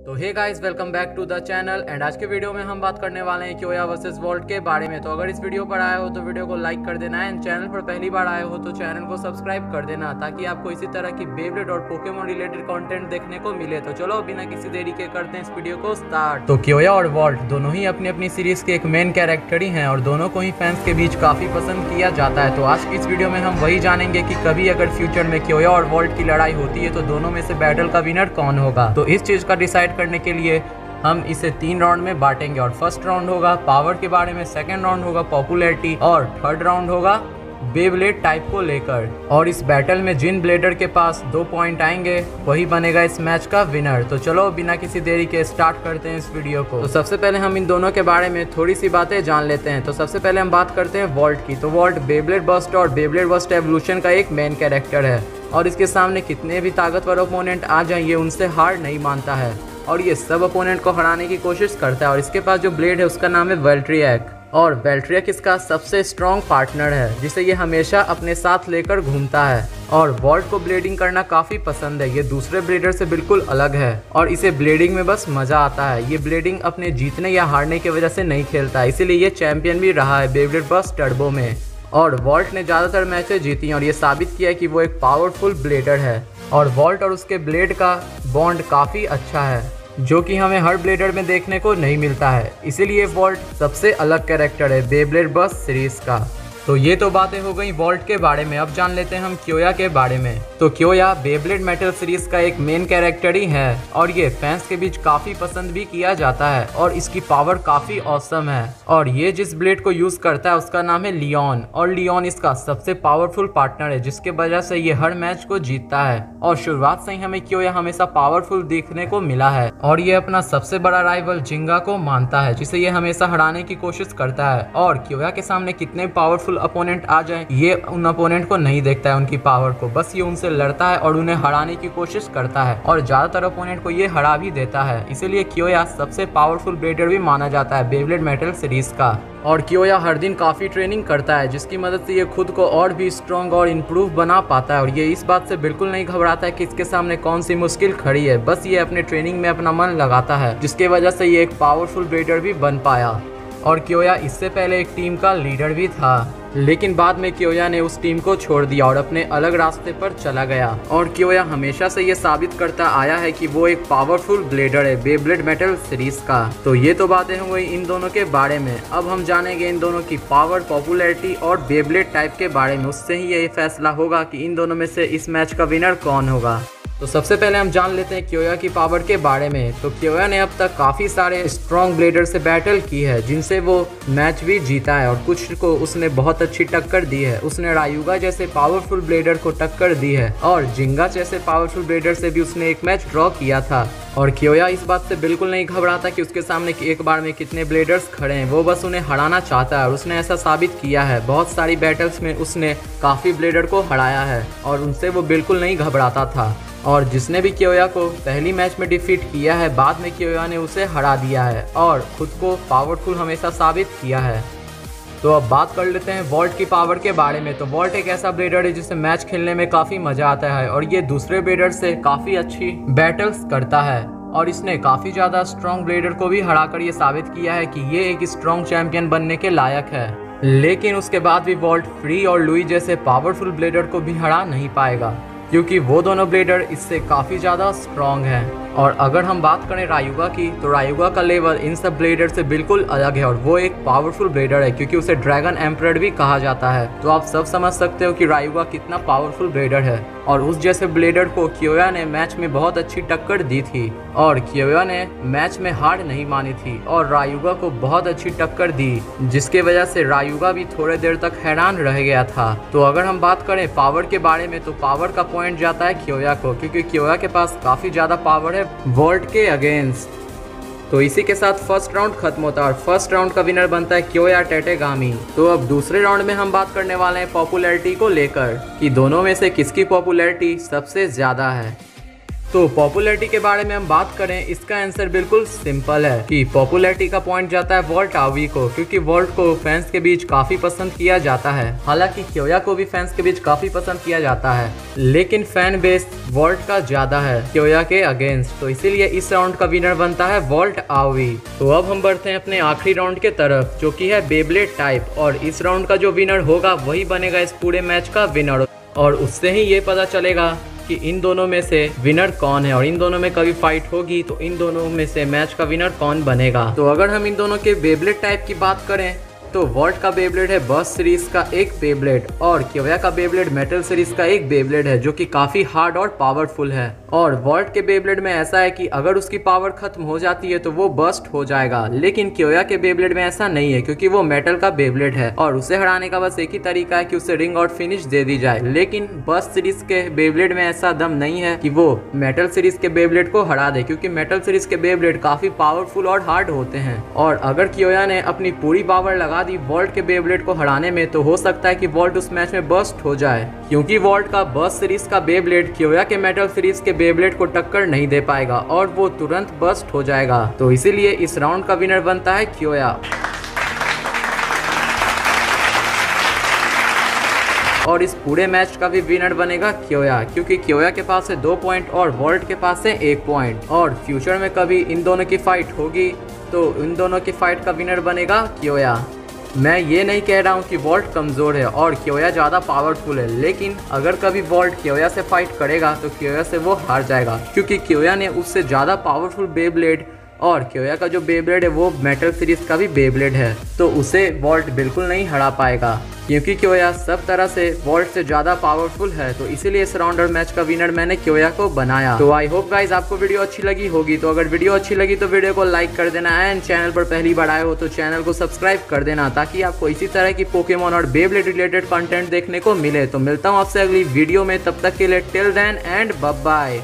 तो hey guys, welcome back to the channel. And आज के वीडियो में हम बात करने वाले हैं कियोया वर्सेस वॉल्ट के बारे में। तो अगर इस वीडियो पर आए हो तो वीडियो को लाइक कर देना है, एंड चैनल पर पहली बार आए हो तो चैनल को सब्सक्राइब कर देना, ताकि आपको इसी तरह की बेब्लेड और पोकेमोन रिलेटेड कंटेंट देखने को मिले। तो चलो बिना किसी देरी के करते हैं इस वीडियो को स्टार्ट। तो कियोया और वॉल्ट दोनों ही अपनी अपनी सीरीज के एक मेन कैरेक्टर ही हैं और दोनों को ही फैंस के बीच काफी पसंद किया जाता है। तो आज की इस वीडियो में हम वही जानेंगे कि कभी अगर फ्यूचर में कियोया और वॉल्ट की लड़ाई होती है तो दोनों में से बैटल का विनर कौन होगा। तो इस चीज का डिसाइड करने के लिए हम इसे 3 राउंड में बांटेंगे और फर्स्ट राउंड होगा पावर के बारे में, सेकंड राउंड होगा पॉपुलैरिटी और थर्ड राउंड होगा बेब्लेड टाइप को लेकर। और इस बैटल में जिन ब्लेडर के पास 2 पॉइंट आएंगे वही बनेगा इस मैच का विनर। तो चलो बिना किसी देरी के स्टार्ट करते हैं इस वीडियो को। तो सबसे पहले हम इन दोनों के बारे में थोड़ी सी बातें जान लेते हैं। तो सबसे पहले हम बात करते हैं वॉल्ट की। तो वॉल्ट बेब्लेड बस्ट और बेब्लेड बस्ट एवोल्यूशन का एक मेन कैरेक्टर है और इसके सामने कितने भी ताकतवर ओपोनेंट आ जाएंगे उनसे हार नहीं मानता है और ये सब ओपोनेंट को हराने की कोशिश करता है। और इसके पास जो ब्लेड है उसका नाम है वेल्ट्रियक, और वेल्ट्रियक इसका सबसे स्ट्रॉन्ग पार्टनर है जिसे ये हमेशा अपने साथ लेकर घूमता है। और वॉल्ट को ब्लेडिंग करना काफी पसंद है, ये दूसरे ब्लेडर से बिल्कुल अलग है और इसे ब्लेडिंग में बस मजा आता है। ये ब्लेडिंग अपने जीतने या हारने की वजह से नहीं खेलता है, इसीलिए ये चैंपियन भी रहा है बेब्लेड बस्ट टर्बो में। और वॉल्ट ने ज़्यादातर मैचें जीती और ये साबित किया है कि वो एक पावरफुल ब्लेडर है। और वॉल्ट और उसके ब्लेड का बॉन्ड काफ़ी अच्छा है जो कि हमें हर ब्लेडर में देखने को नहीं मिलता है, इसीलिए वॉल्ट सबसे अलग कैरेक्टर है बेब्लेड बस्ट सीरीज का। तो ये तो बातें हो गई वॉल्ट के बारे में। अब जान लेते हैं हम कियोया के बारे में। तो कियोया बेब्लेड मेटल सीरीज का एक मेन कैरेक्टर ही है और ये फैंस के बीच काफी पसंद भी किया जाता है और इसकी पावर काफी औसम है। और ये जिस ब्लेड को यूज करता है उसका नाम है लियोन, और लियोन इसका सबसे पावरफुल पार्टनर है जिसके वजह से ये हर मैच को जीतता है। और शुरुआत से ही हमें कियोया हमेशा पावरफुल देखने को मिला है और ये अपना सबसे बड़ा राइवल जिंगा को मानता है जिसे ये हमेशा हराने की कोशिश करता है। और कियोया के सामने कितने पावरफुल अपोनेंट आ जाए ये उन अपोनेंट को नहीं देखता है उनकी पावर को, बस ये उनसे लड़ता है और उन्हें हराने की कोशिश करता है और ज्यादातर अपोनेंट को ये हरा भी देता है। इसीलिए कियोया सबसे पावरफुल ब्लेडर भी माना जाता है बेब्लेड मेटल सीरीज का। और कियोया हर दिन काफी ट्रेनिंग करता है जिसकी मदद से ये खुद को और भी स्ट्रॉन्ग और इम्प्रूव बना पाता है। और ये इस बात से बिल्कुल नहीं घबराता है कि इसके सामने कौन सी मुश्किल खड़ी है, बस ये अपने ट्रेनिंग में अपना मन लगाता है जिसकी वजह से ये एक पावरफुल ब्लेडर भी बन पाया। और कियोया इससे पहले एक टीम का लीडर भी था, लेकिन बाद में कियोया ने उस टीम को छोड़ दिया और अपने अलग रास्ते पर चला गया। और कियोया हमेशा से ये साबित करता आया है कि वो एक पावरफुल ब्लेडर है बेब्लेड मेटल सीरीज का। तो ये तो बातें हो गई इन दोनों के बारे में। अब हम जानेंगे इन दोनों की पावर, पॉपुलैरिटी और बेब्लेड टाइप के बारे में। उससे ही ये फैसला होगा कि इन दोनों में से इस मैच का विनर कौन होगा। तो सबसे पहले हम जान लेते हैं कियोया की पावर के बारे में। तो कियोया ने अब तक काफ़ी सारे स्ट्रॉन्ग ब्लेडर से बैटल की है जिनसे वो मैच भी जीता है और कुछ को उसने बहुत अच्छी टक्कर दी है। उसने रायुगा जैसे पावरफुल ब्लेडर को टक्कर दी है और जिंगा जैसे पावरफुल ब्लेडर से भी उसने एक मैच ड्रॉ किया था। और कियोया इस बात से बिल्कुल नहीं घबराता कि उसके सामने एक बार में कितने ब्लेडर्स खड़े हैं, वो बस उन्हें हराना चाहता है और उसने ऐसा साबित किया है। बहुत सारी बैटल्स में उसने काफ़ी ब्लेडर को हराया है और उनसे वो बिल्कुल नहीं घबराता था। और जिसने भी कियोया को पहली मैच में डिफीट किया है बाद में कियोया ने उसे हरा दिया है और खुद को पावरफुल हमेशा साबित किया है। तो अब बात कर लेते हैं वॉल्ट की पावर के बारे में। तो वॉल्ट एक ऐसा ब्लेडर है जिसे मैच खेलने में काफ़ी मज़ा आता है और ये दूसरे ब्लेडर से काफ़ी अच्छी बैटल्स करता है और इसने काफ़ी ज़्यादा स्ट्रॉन्ग ब्लेडर को भी हराकर ये साबित किया है कि ये एक स्ट्रॉन्ग चैंपियन बनने के लायक है। लेकिन उसके बाद भी वॉल्ट फ्री और लुई जैसे पावरफुल ब्लेडर को भी हरा नहीं पाएगा क्योंकि वो दोनों ब्लेडर इससे काफ़ी ज़्यादा स्ट्रॉन्ग हैं। और अगर हम बात करें रायुगा की, तो रायुगा का लेवल इन सब ब्लेडर से बिल्कुल अलग है और वो एक पावरफुल ब्लेडर है क्योंकि उसे ड्रैगन एम्परर भी कहा जाता है। तो आप सब समझ सकते हो कि रायुगा कितना पावरफुल ब्लेडर है। और उस जैसे ब्लेडर को कियोया ने मैच में बहुत अच्छी टक्कर दी थी और कियोया ने मैच में हार नहीं मानी थी और रायुगा को बहुत अच्छी टक्कर दी जिसके वजह से रायुगा भी थोड़े देर तक हैरान रह गया था। तो अगर हम बात करें पावर के बारे में तो पावर का पॉइंट जाता है कियोया को क्योंकि कियोया के पास काफ़ी ज़्यादा पावर है वॉल्ट के अगेंस्ट। तो इसी के साथ फर्स्ट राउंड खत्म होता है और फर्स्ट राउंड का विनर बनता है कियोया टेटेगामी। तो अब दूसरे राउंड में हम बात करने वाले हैं पॉपुलैरिटी को लेकर कि दोनों में से किसकी पॉपुलैरिटी सबसे ज़्यादा है। तो पॉपुलैरिटी के बारे में हम बात करें, इसका आंसर बिल्कुल सिंपल है कि पॉपुलैरिटी का पॉइंट जाता है वॉल्ट आवी को, क्योंकि वॉल्ट को फैंस के बीच काफी पसंद किया जाता है। हालांकि क्योया को भी फैंस के बीच काफी पसंद किया जाता है, लेकिन फैन बेस वॉल्ट का ज्यादा है क्योया के अगेंस्ट, तो इसीलिए इस राउंड का विनर बनता है वॉल्ट आवी। तो अब हम बढ़ते हैं अपने आखिरी राउंड के तरफ, जो कि है बेब्लेड टाइप, और इस राउंड का जो विनर होगा वही बनेगा इस पूरे मैच का विनर, और उससे ही ये पता चलेगा कि इन दोनों में से विनर कौन है, और इन दोनों में कभी फाइट होगी तो इन दोनों में से मैच का विनर कौन बनेगा। तो अगर हम इन दोनों के बेब्लेड टाइप की बात करें तो वॉल्ट का बेब्लेड है बर्स्ट सीरीज का एक बेब्लेड, और क्योया का बेब्लेड मेटल सीरीज का एक बेब्लेड है, जो कि काफी हार्ड और पावरफुल है। और वॉल्ट के बेब्लेड में ऐसा है कि अगर उसकी पावर खत्म हो जाती है तो वो बर्स्ट हो जाएगा, लेकिन क्योया के बेब्लेड में ऐसा नहीं है, क्योंकि वो मेटल का बेब्लेड है और उसे हराने का बस एक ही तरीका है कि उसे रिंग आउट फिनिश दे दी जाए। लेकिन बर्स्ट सीरीज के बेब्लेड में ऐसा दम नहीं है कि वो मेटल सीरीज के बेब्लेड को हरा दे, क्योंकि मेटल सीरीज के बेब्लेड काफी पावरफुल और हार्ड होते हैं। और अगर क्योया ने अपनी पूरी पावर लगा दी वॉल्ट के बेब्लेड को हराने में, तो हो सकता है कि वॉल्ट उस मैच में बर्स्ट हो जाए, क्योंकि वॉल्ट का बर्स्ट सीरीज का बेब्लेड क्योया के मेटल सीरीज के बेब्लेड को टक्कर नहीं दे पाएगा और वो तुरंत बर्स्ट हो जाएगा। तो इसीलिए इस राउंड का विनर बनता है क्योया। और इस पूरे मैच का भी विनर बनेगा क्योया, क्योंकि क्योया के पास है 2 पॉइंट और वॉल्ट के पास है 1 पॉइंट। और फ्यूचर में कभी इन दोनों की फाइट होगी तो इन दोनों की फाइट का विनर बनेगा क्योया। मैं ये नहीं कह रहा हूँ कि वॉल्ट कमज़ोर है और क्योया ज़्यादा पावरफुल है, लेकिन अगर कभी वॉल्ट क्योया से फाइट करेगा तो क्योया से वो हार जाएगा, क्योंकि क्योया ने उससे ज़्यादा पावरफुल बेब्लेड, और क्योया का जो बेब्लेड है वो मेटल सीरीज का भी बेब्लेड है, तो उसे वॉल्ट बिल्कुल नहीं हरा पाएगा, क्योंकि क्योया सब तरह से वॉल्ट से ज़्यादा पावरफुल है। तो इसीलिए इस राउंड और मैच का विनर मैंने क्योया को बनाया। तो आई होप गाइज आपको वीडियो अच्छी लगी होगी। तो अगर वीडियो अच्छी लगी तो वीडियो को लाइक कर देना, एंड चैनल पर पहली बार आए हो तो चैनल को सब्सक्राइब कर देना, ताकि आपको इसी तरह की पोकेमॉन और बेब्लेड रिलेटेड कंटेंट देखने को मिले। तो मिलता हूँ आपसे अगली वीडियो में, तब तक के लिए till then and bye bye.